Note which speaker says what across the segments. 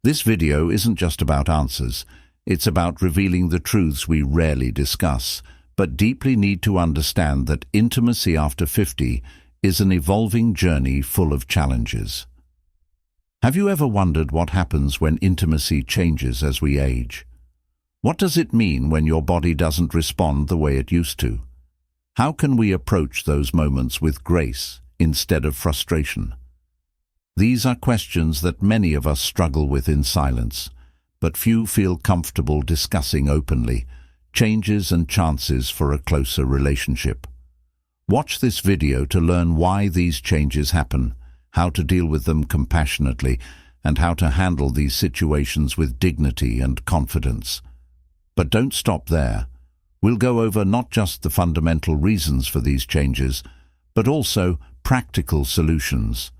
Speaker 1: This video isn't just about answers. It's about revealing the truths we rarely discuss, but deeply need to understand that intimacy after 50 is an evolving journey full of challenges. Have you ever wondered what happens when intimacy changes as we age? What does it mean when your body doesn't respond the way it used to? How can we approach those moments with grace instead of frustration? These are questions that many of us struggle with in silence, but few feel comfortable discussing openly. Changes and chances for a closer relationship. Watch this video to learn why these changes happen, how to deal with them compassionately, and how to handle these situations with dignity and confidence. But don't stop there. We'll go over not just the fundamental reasons for these changes, but also practical solutions,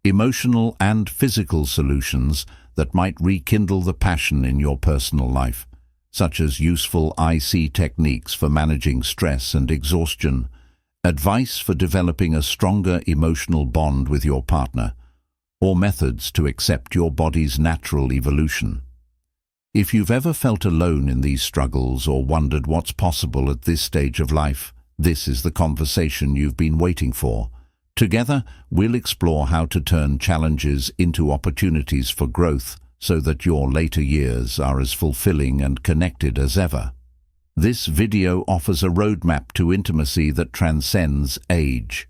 Speaker 1: emotional and physical solutions that might rekindle the passion in your personal life, such as useful IC techniques for managing stress and exhaustion, advice for developing a stronger emotional bond with your partner, or methods to accept your body's natural evolution. If you've ever felt alone in these struggles or wondered what's possible at this stage of life, this is the conversation you've been waiting for. Together, we'll explore how to turn challenges into opportunities for growth so that your later years are as fulfilling and connected as ever. This video offers a roadmap to intimacy that transcends age.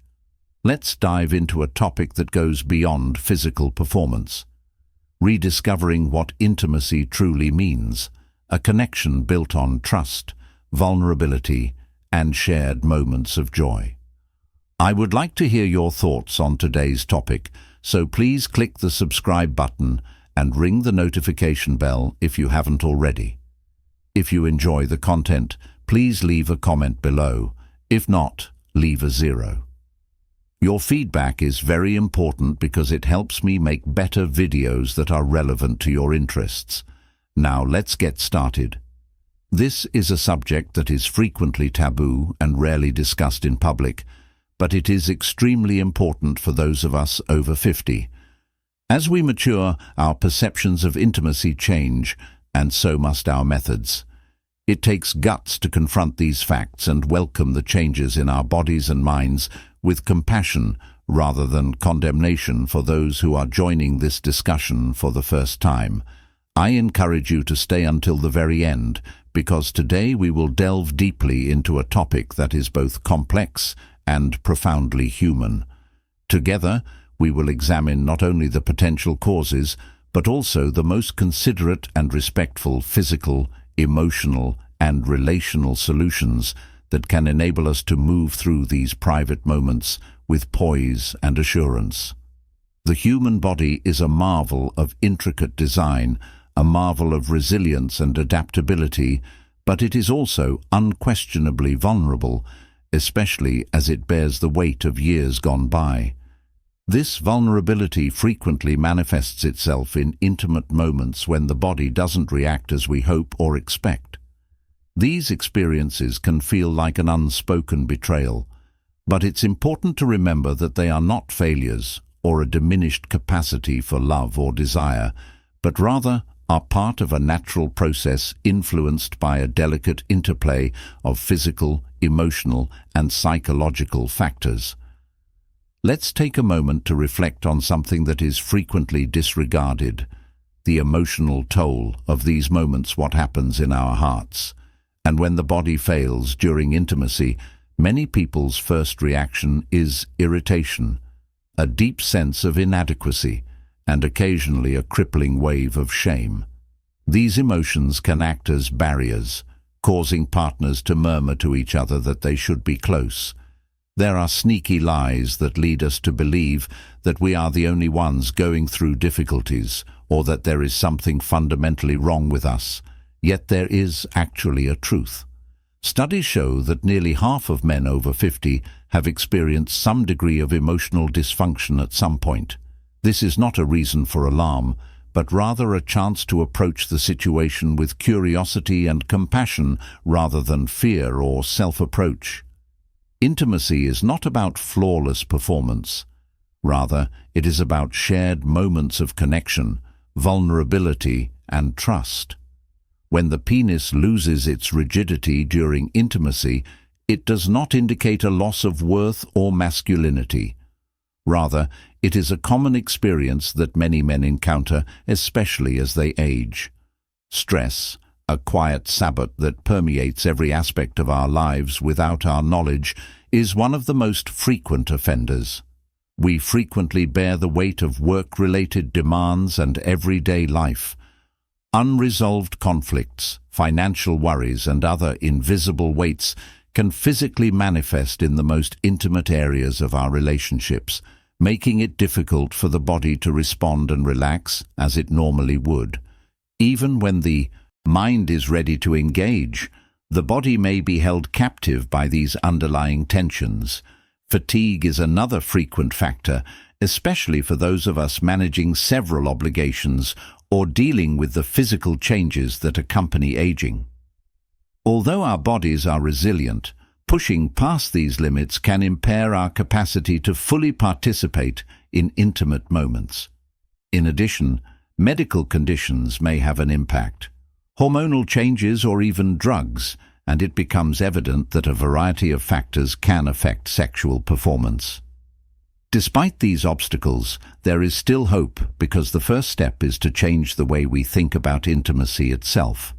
Speaker 1: Let's dive into a topic that goes beyond physical performance. Rediscovering what intimacy truly means, a connection built on trust, vulnerability, and shared moments of joy. I would like to hear your thoughts on today's topic, so please click the subscribe button and ring the notification bell if you haven't already. If you enjoy the content, please leave a comment below. If not, leave a 0. Your feedback is very important because it helps me make better videos that are relevant to your interests. Now let's get started. This is a subject that is frequently taboo and rarely discussed in public, but it is extremely important for those of us over 50. As we mature, our perceptions of intimacy change, and so must our methods. It takes guts to confront these facts and welcome the changes in our bodies and minds with compassion rather than condemnation. For those who are joining this discussion for the first time, I encourage you to stay until the very end, because today we will delve deeply into a topic that is both complex and profoundly human. Together, we will examine not only the potential causes, but also the most considerate and respectful physical, emotional, and relational solutions that can enable us to move through these private moments with poise and assurance. The human body is a marvel of intricate design, a marvel of resilience and adaptability, but it is also unquestionably vulnerable, especially as it bears the weight of years gone by. This vulnerability frequently manifests itself in intimate moments when the body doesn't react as we hope or expect. These experiences can feel like an unspoken betrayal, but it's important to remember that they are not failures or a diminished capacity for love or desire, but rather are part of a natural process influenced by a delicate interplay of physical, emotional, and psychological factors. Let's take a moment to reflect on something that is frequently disregarded: the emotional toll of these moments. What happens in our hearts? And when the body fails during intimacy, many people's first reaction is irritation, a deep sense of inadequacy, and occasionally a crippling wave of shame. These emotions can act as barriers, causing partners to murmur to each other that they should be close. There are sneaky lies that lead us to believe that we are the only ones going through difficulties, or that there is something fundamentally wrong with us. Yet there is actually a truth. Studies show that nearly half of men over 50 have experienced some degree of emotional dysfunction at some point. This is not a reason for alarm, but rather a chance to approach the situation with curiosity and compassion rather than fear or self-approach. Intimacy is not about flawless performance. Rather, it is about shared moments of connection, vulnerability, and trust. When the penis loses its rigidity during intimacy, it does not indicate a loss of worth or masculinity. Rather, it is a common experience that many men encounter, especially as they age. Stress, a quiet sabbath that permeates every aspect of our lives without our knowledge, is one of the most frequent offenders. We frequently bear the weight of work-related demands and everyday life. Unresolved conflicts, financial worries, and other invisible weights can physically manifest in the most intimate areas of our relationships, making it difficult for the body to respond and relax as it normally would. Even when the mind is ready to engage, the body may be held captive by these underlying tensions. Fatigue is another frequent factor, especially for those of us managing several obligations or dealing with the physical changes that accompany aging. Although our bodies are resilient, pushing past these limits can impair our capacity to fully participate in intimate moments. In addition, medical conditions may have an impact. Hormonal changes or even drugs, and it becomes evident that a variety of factors can affect sexual performance. Despite these obstacles, there is still hope because the first step is to change the way we think about intimacy itself.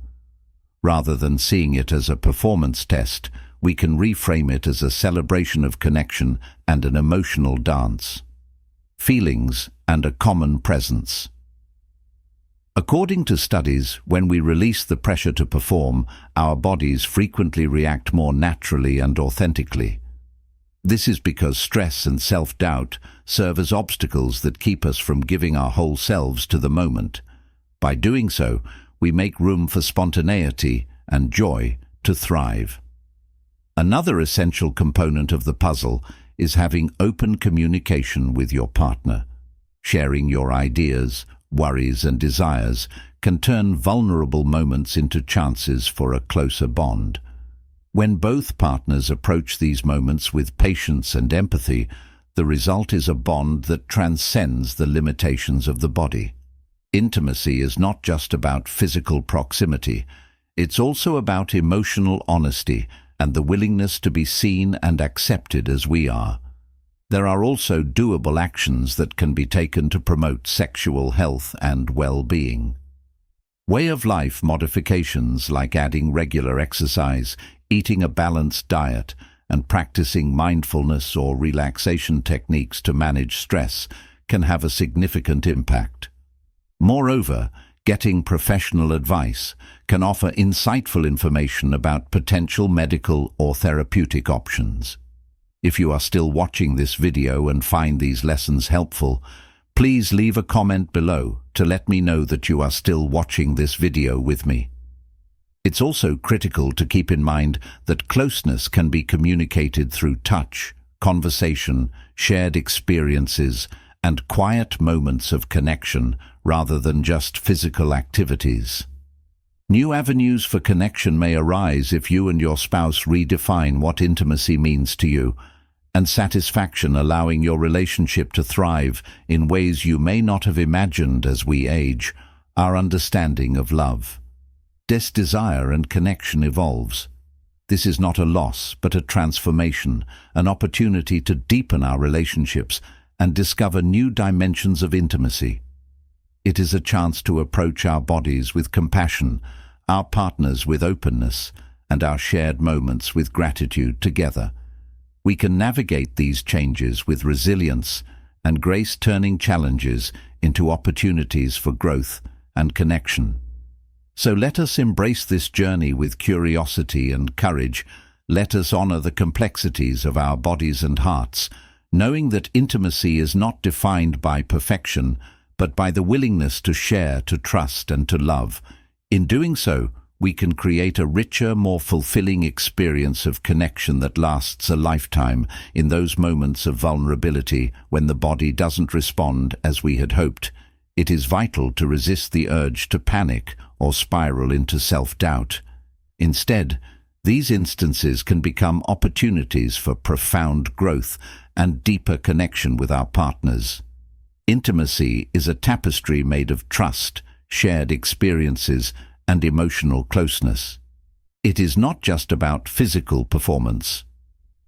Speaker 1: Rather than seeing it as a performance test, we can reframe it as a celebration of connection and an emotional dance. Feelings and a common presence. According to studies, when we release the pressure to perform, our bodies frequently react more naturally and authentically. This is because stress and self-doubt serve as obstacles that keep us from giving our whole selves to the moment. By doing so, we make room for spontaneity and joy to thrive. Another essential component of the puzzle is having open communication with your partner. Sharing your ideas, worries, and desires can turn vulnerable moments into chances for a closer bond. When both partners approach these moments with patience and empathy, the result is a bond that transcends the limitations of the body. Intimacy is not just about physical proximity. It's also about emotional honesty and the willingness to be seen and accepted as we are. There are also doable actions that can be taken to promote sexual health and well-being. Way of life modifications like adding regular exercise, eating a balanced diet, and practicing mindfulness or relaxation techniques to manage stress can have a significant impact. Moreover, getting professional advice can offer insightful information about potential medical or therapeutic options. If you are still watching this video and find these lessons helpful, please leave a comment below to let me know that you are still watching this video with me. It's also critical to keep in mind that closeness can be communicated through touch, conversation, shared experiences, and quiet moments of connection rather than just physical activities. New avenues for connection may arise if you and your spouse redefine what intimacy means to you, and satisfaction allowing your relationship to thrive in ways you may not have imagined. As we age, our understanding of love, desire, and connection evolves. This is not a loss, but a transformation, an opportunity to deepen our relationships and discover new dimensions of intimacy. It is a chance to approach our bodies with compassion, our partners with openness, and our shared moments with gratitude together. We can navigate these changes with resilience and grace, turning challenges into opportunities for growth and connection. So let us embrace this journey with curiosity and courage. Let us honor the complexities of our bodies and hearts, knowing that intimacy is not defined by perfection, but by the willingness to share, to trust, and to love. In doing so, we can create a richer, more fulfilling experience of connection that lasts a lifetime. In those moments of vulnerability, when the body doesn't respond as we had hoped, it is vital to resist the urge to panic or spiral into self-doubt. Instead, these instances can become opportunities for profound growth and deeper connection with our partners. Intimacy is a tapestry made of trust, shared experiences, and emotional closeness. It is not just about physical performance.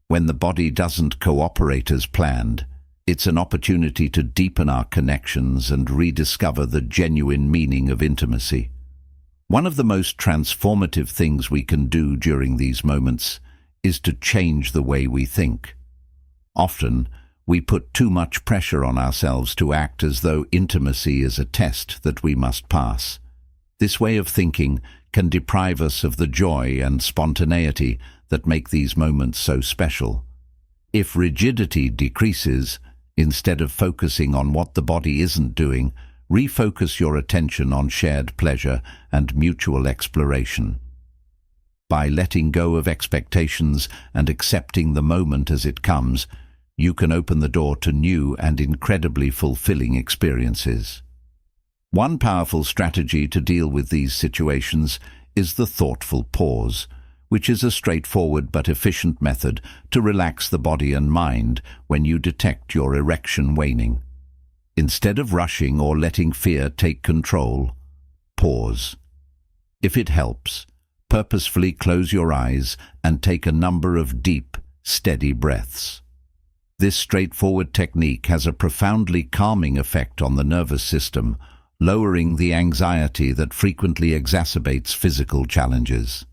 Speaker 1: When the body doesn't cooperate as planned, it's an opportunity to deepen our connections and rediscover the genuine meaning of intimacy. One of the most transformative things we can do during these moments is to change the way we think. Often, we put too much pressure on ourselves to act as though intimacy is a test that we must pass. This way of thinking can deprive us of the joy and spontaneity that make these moments so special. If rigidity decreases, instead of focusing on what the body isn't doing, refocus your attention on shared pleasure and mutual exploration. By letting go of expectations and accepting the moment as it comes, you can open the door to new and incredibly fulfilling experiences. One powerful strategy to deal with these situations is the thoughtful pause, which is a straightforward but efficient method to relax the body and mind when you detect your erection waning. Instead of rushing or letting fear take control, pause. If it helps, purposefully close your eyes and take a number of deep, steady breaths. This straightforward technique has a profoundly calming effect on the nervous system, lowering the anxiety that frequently exacerbates physical challenges.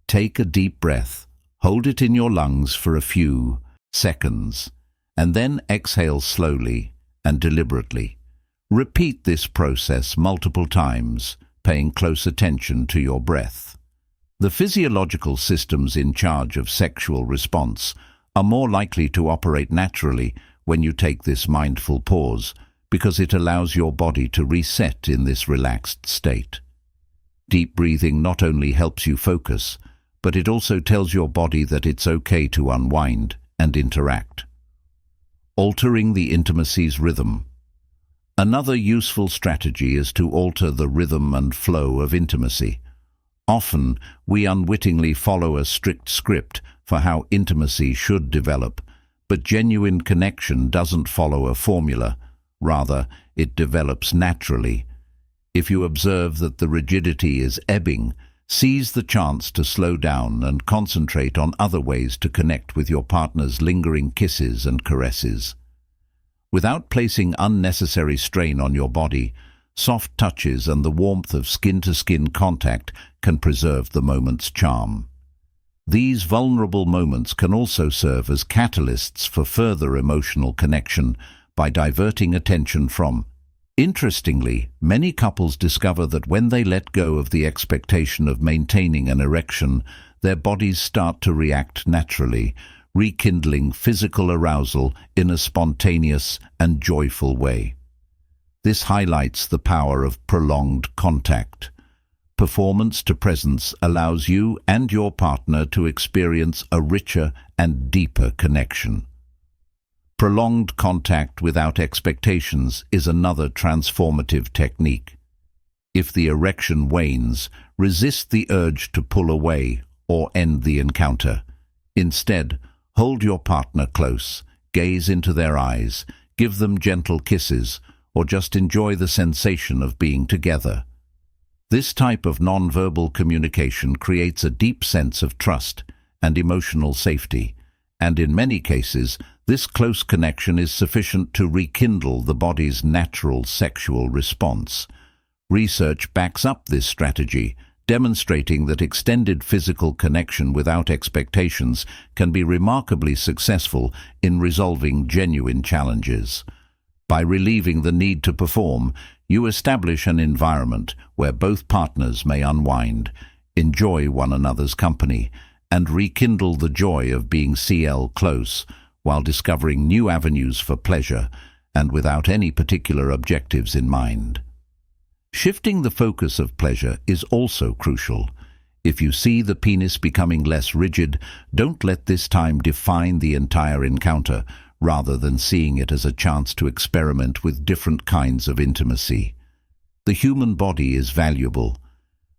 Speaker 1: Take a deep breath, hold it in your lungs for a few seconds, and then exhale slowly and deliberately. Repeat this process multiple times, paying close attention to your breath. The physiological systems in charge of sexual response are more likely to operate naturally when you take this mindful pause, because it allows your body to reset in this relaxed state. Deep breathing not only helps you focus, but it also tells your body that it's okay to unwind and interact. Altering the intimacy's rhythm. Another useful strategy is to alter the rhythm and flow of intimacy. Often, we unwittingly follow a strict script for how intimacy should develop, but genuine connection doesn't follow a formula. Rather, it develops naturally. If you observe that the rigidity is ebbing, seize the chance to slow down and concentrate on other ways to connect with your partner's lingering kisses and caresses. Without placing unnecessary strain on your body, soft touches and the warmth of skin-to-skin contact can preserve the moment's charm. These vulnerable moments can also serve as catalysts for further emotional connection by diverting attention from. Interestingly, many couples discover that when they let go of the expectation of maintaining an erection, their bodies start to react naturally, rekindling physical arousal in a spontaneous and joyful way. This highlights the power of prolonged contact. Performance to presence allows you and your partner to experience a richer and deeper connection. Prolonged contact without expectations is another transformative technique. If the erection wanes, resist the urge to pull away or end the encounter. Instead, hold your partner close, gaze into their eyes, give them gentle kisses, or just enjoy the sensation of being together. This type of non-verbal communication creates a deep sense of trust and emotional safety, and in many cases, this close connection is sufficient to rekindle the body's natural sexual response. Research backs up this strategy, demonstrating that extended physical connection without expectations can be remarkably successful in resolving genuine challenges. By relieving the need to perform, you establish an environment where both partners may unwind, enjoy one another's company, and rekindle the joy of being close, while discovering new avenues for pleasure and without any particular objectives in mind. Shifting the focus of pleasure is also crucial. If you see the penis becoming less rigid, don't let this time define the entire encounter, rather than seeing it as a chance to experiment with different kinds of intimacy. The human body is valuable.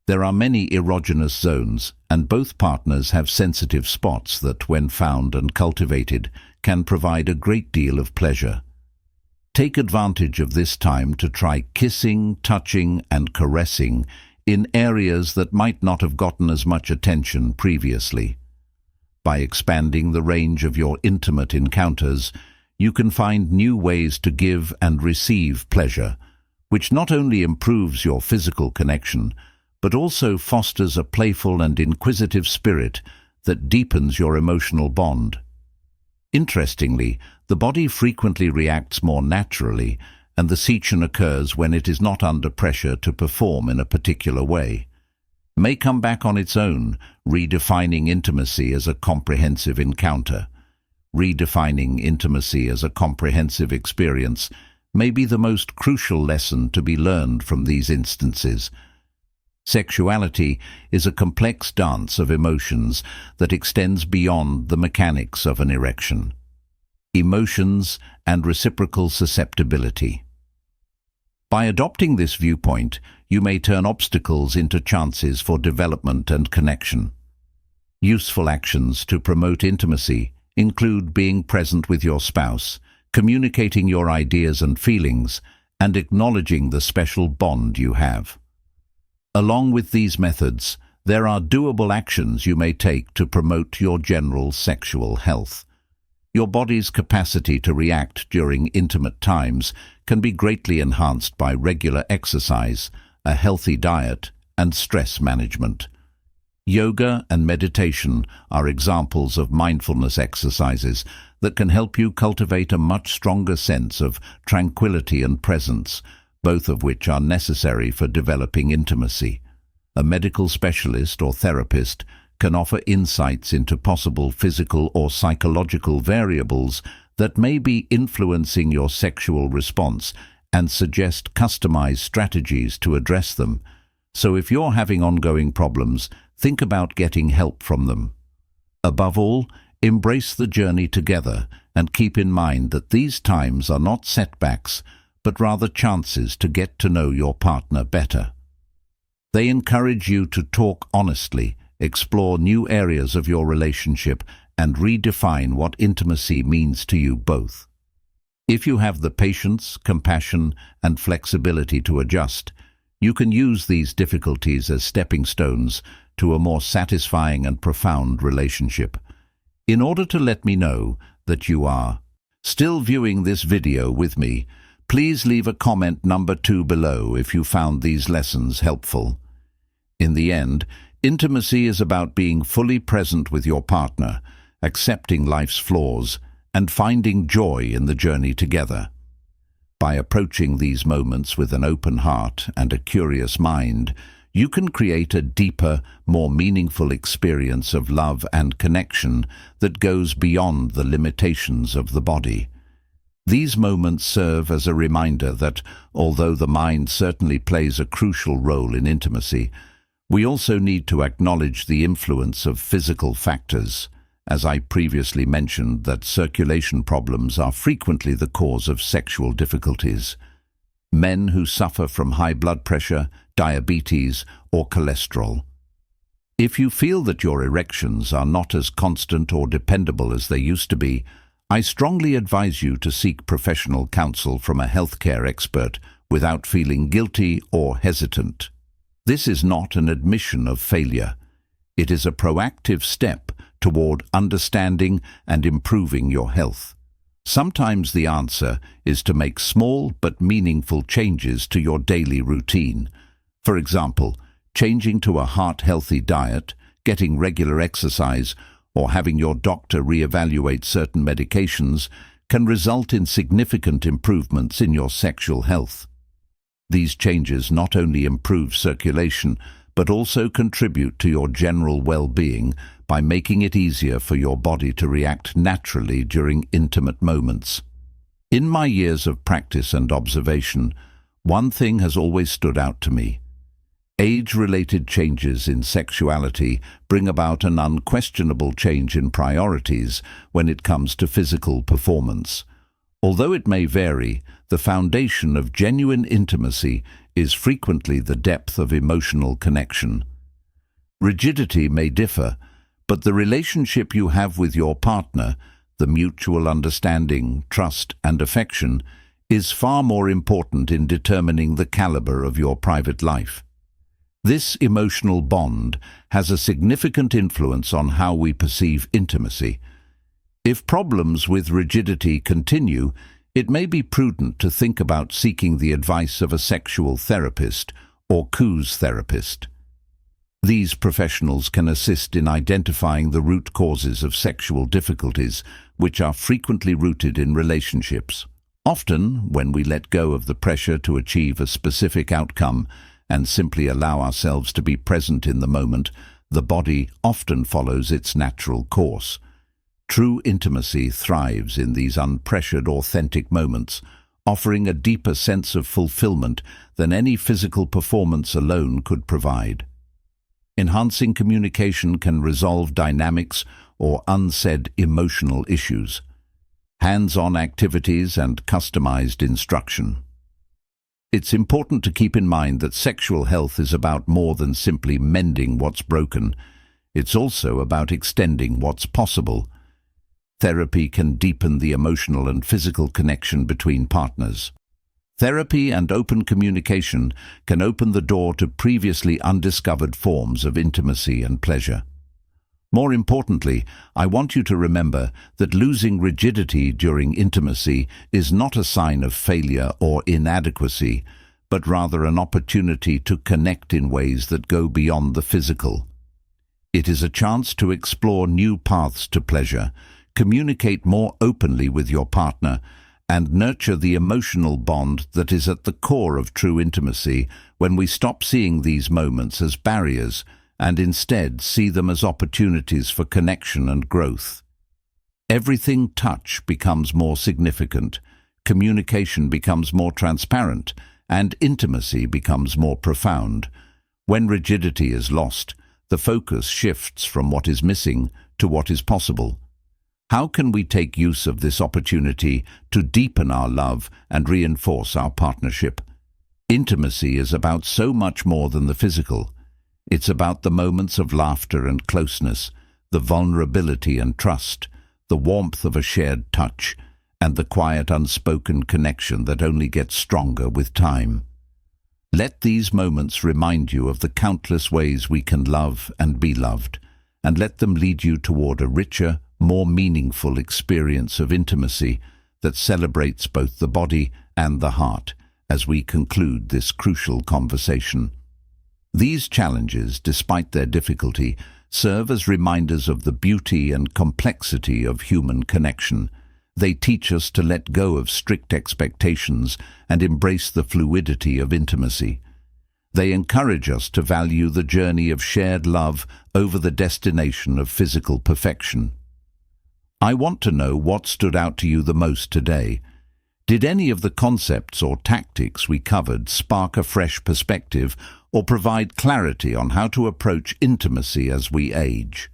Speaker 1: There are many erogenous zones, and both partners have sensitive spots that, when found and cultivated, can provide a great deal of pleasure. Take advantage of this time to try kissing, touching, and caressing in areas that might not have gotten as much attention previously. By expanding the range of your intimate encounters, you can find new ways to give and receive pleasure, which not only improves your physical connection, but also fosters a playful and inquisitive spirit that deepens your emotional bond. Interestingly, the body frequently reacts more naturally, and the secretion occurs when it is not under pressure to perform in a particular way. May come back on its own, redefining intimacy as a comprehensive encounter. Redefining intimacy as a comprehensive experience may be the most crucial lesson to be learned from these instances. Sexuality is a complex dance of emotions that extends beyond the mechanics of an erection. Emotions and reciprocal susceptibility. By adopting this viewpoint, you may turn obstacles into chances for development and connection. Useful actions to promote intimacy include being present with your spouse, communicating your ideas and feelings, and acknowledging the special bond you have. Along with these methods, there are doable actions you may take to promote your general sexual health. Your body's capacity to react during intimate times can be greatly enhanced by regular exercise, a healthy diet, and stress management. Yoga and meditation are examples of mindfulness exercises that can help you cultivate a much stronger sense of tranquility and presence, both of which are necessary for developing intimacy. A medical specialist or therapist can offer insights into possible physical or psychological variables that may be influencing your sexual response and suggest customized strategies to address them. So if you're having ongoing problems, think about getting help from them. Above all, embrace the journey together and keep in mind that these times are not setbacks, but rather chances to get to know your partner better. They encourage you to talk honestly, explore new areas of your relationship, and redefine what intimacy means to you both. If you have the patience, compassion, and flexibility to adjust, you can use these difficulties as stepping stones to a more satisfying and profound relationship. In order to let me know that you are still viewing this video with me, please leave a comment number 2 below if you found these lessons helpful. In the end, intimacy is about being fully present with your partner, accepting life's flaws, and finding joy in the journey together. By approaching these moments with an open heart and a curious mind, you can create a deeper, more meaningful experience of love and connection that goes beyond the limitations of the body. These moments serve as a reminder that, although the mind certainly plays a crucial role in intimacy, we also need to acknowledge the influence of physical factors. As I previously mentioned, that circulation problems are frequently the cause of sexual difficulties. Men who suffer from high blood pressure, diabetes, or cholesterol. If you feel that your erections are not as constant or dependable as they used to be, I strongly advise you to seek professional counsel from a healthcare expert without feeling guilty or hesitant. This is not an admission of failure. It is a proactive step toward understanding and improving your health. Sometimes the answer is to make small but meaningful changes to your daily routine. For example, changing to a heart-healthy diet, getting regular exercise, or having your doctor reevaluate certain medications can result in significant improvements in your sexual health. These changes not only improve circulation, but also contribute to your general well-being by making it easier for your body to react naturally during intimate moments. In my years of practice and observation, one thing has always stood out to me. Age-related changes in sexuality bring about an unquestionable change in priorities when it comes to physical performance. Although it may vary, the foundation of genuine intimacy is frequently the depth of emotional connection. Rigidity may differ, but the relationship you have with your partner, the mutual understanding, trust, and affection, is far more important in determining the caliber of your private life. This emotional bond has a significant influence on how we perceive intimacy. If problems with rigidity continue, it may be prudent to think about seeking the advice of a sexual therapist or coos therapist. These professionals can assist in identifying the root causes of sexual difficulties, which are frequently rooted in relationships. Often, when we let go of the pressure to achieve a specific outcome and simply allow ourselves to be present in the moment, the body often follows its natural course. True intimacy thrives in these unpressured, authentic moments, offering a deeper sense of fulfillment than any physical performance alone could provide. Enhancing communication can resolve dynamics or unsaid emotional issues. Hands-on activities and customized instruction. It's important to keep in mind that sexual health is about more than simply mending what's broken. It's also about extending what's possible. Therapy can deepen the emotional and physical connection between partners. Therapy and open communication can open the door to previously undiscovered forms of intimacy and pleasure. More importantly, I want you to remember that losing rigidity during intimacy is not a sign of failure or inadequacy, but rather an opportunity to connect in ways that go beyond the physical. It is a chance to explore new paths to pleasure, communicate more openly with your partner, and nurture the emotional bond that is at the core of true intimacy when we stop seeing these moments as barriers and instead see them as opportunities for connection and growth. Everything touch becomes more significant, communication becomes more transparent, and intimacy becomes more profound. When rigidity is lost, the focus shifts from what is missing to what is possible. How can we take use of this opportunity to deepen our love and reinforce our partnership? Intimacy is about so much more than the physical. It's about the moments of laughter and closeness, the vulnerability and trust, the warmth of a shared touch, and the quiet unspoken connection that only gets stronger with time. Let these moments remind you of the countless ways we can love and be loved, and let them lead you toward a richer, more meaningful experience of intimacy that celebrates both the body and the heart as we conclude this crucial conversation. These challenges, despite their difficulty, serve as reminders of the beauty and complexity of human connection. They teach us to let go of strict expectations and embrace the fluidity of intimacy. They encourage us to value the journey of shared love over the destination of physical perfection. I want to know what stood out to you the most today. Did any of the concepts or tactics we covered spark a fresh perspective or provide clarity on how to approach intimacy as we age?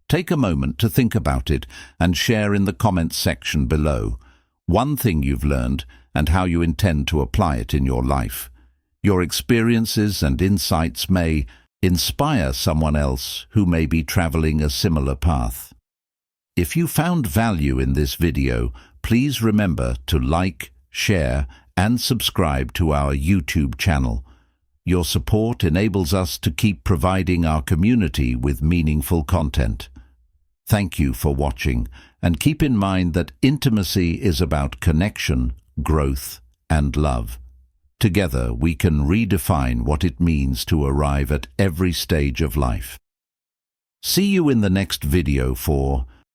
Speaker 1: Take a moment to think about it and share in the comments section below one thing you've learned and how you intend to apply it in your life. Your experiences and insights may inspire someone else who may be traveling a similar path. If you found value in this video, please remember to like, share, and subscribe to our YouTube channel. Your support enables us to keep providing our community with meaningful content. Thank you for watching, and keep in mind that intimacy is about connection, growth, and love. Together, we can redefine what it means to arrive at every stage of life. See you in the next video for